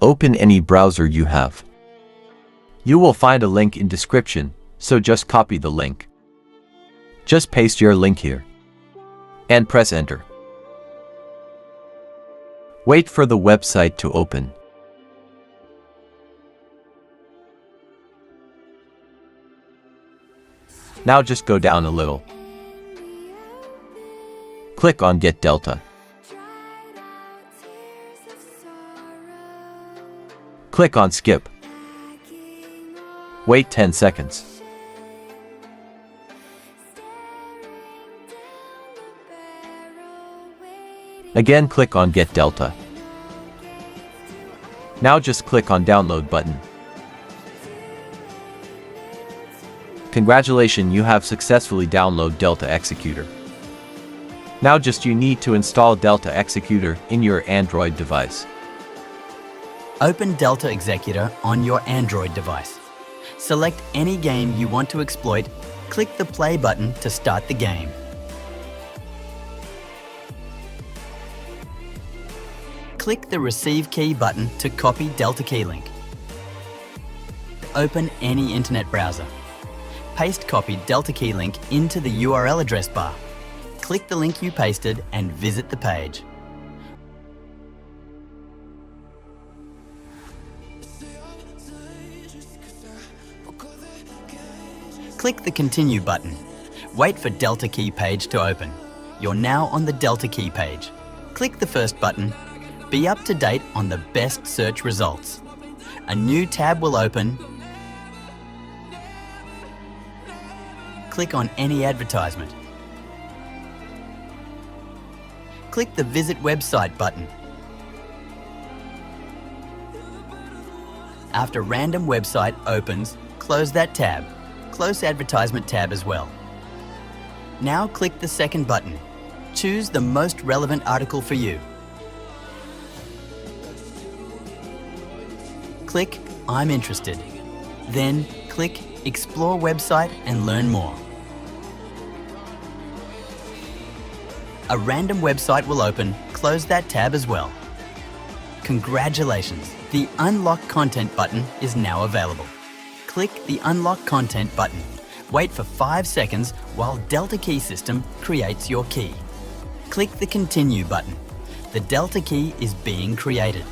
Open any browser you have. You will find a link in description, so just copy the link. Just paste your link here and press enter. Wait for the website to open. Now just go down a little. Click on Get Delta. Click on Skip. Wait 10 seconds. Again, click on Get Delta. Now just click on Download button. Congratulations, you have successfully downloaded Delta Executor. Now just you need to install Delta Executor in your Android device. Open Delta Executor on your Android device. Select any game you want to exploit, click the play button to start the game. Click the Receive Key button to copy Delta Key link. Open any internet browser. Paste copied Delta Key link into the URL address bar. Click the link you pasted and visit the page. Click the Continue button. Wait for Delta Key page to open. You're now on the Delta Key page. Click the first button. Be up to date on the best search results. A new tab will open. Click on any advertisement. Click the Visit Website button. After Random Website opens, close that tab. Close Advertisement tab as well. Now click the second button. Choose the most relevant article for you. Click I'm interested. Then click Explore Website and learn more. A random website will open. Close that tab as well. Congratulations! The Unlock Content button is now available. Click the Unlock Content button. Wait for 5 seconds while Delta Key System creates your key. Click the Continue button. The Delta Key is being created.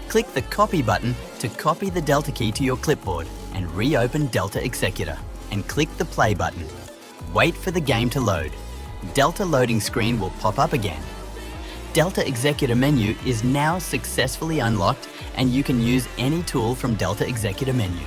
Click the Copy button to copy the Delta Key to your clipboard and reopen Delta Executor, and click the Play button. Wait for the game to load. Delta loading screen will pop up again. Delta Executor menu is now successfully unlocked, and you can use any tool from Delta Executor menu.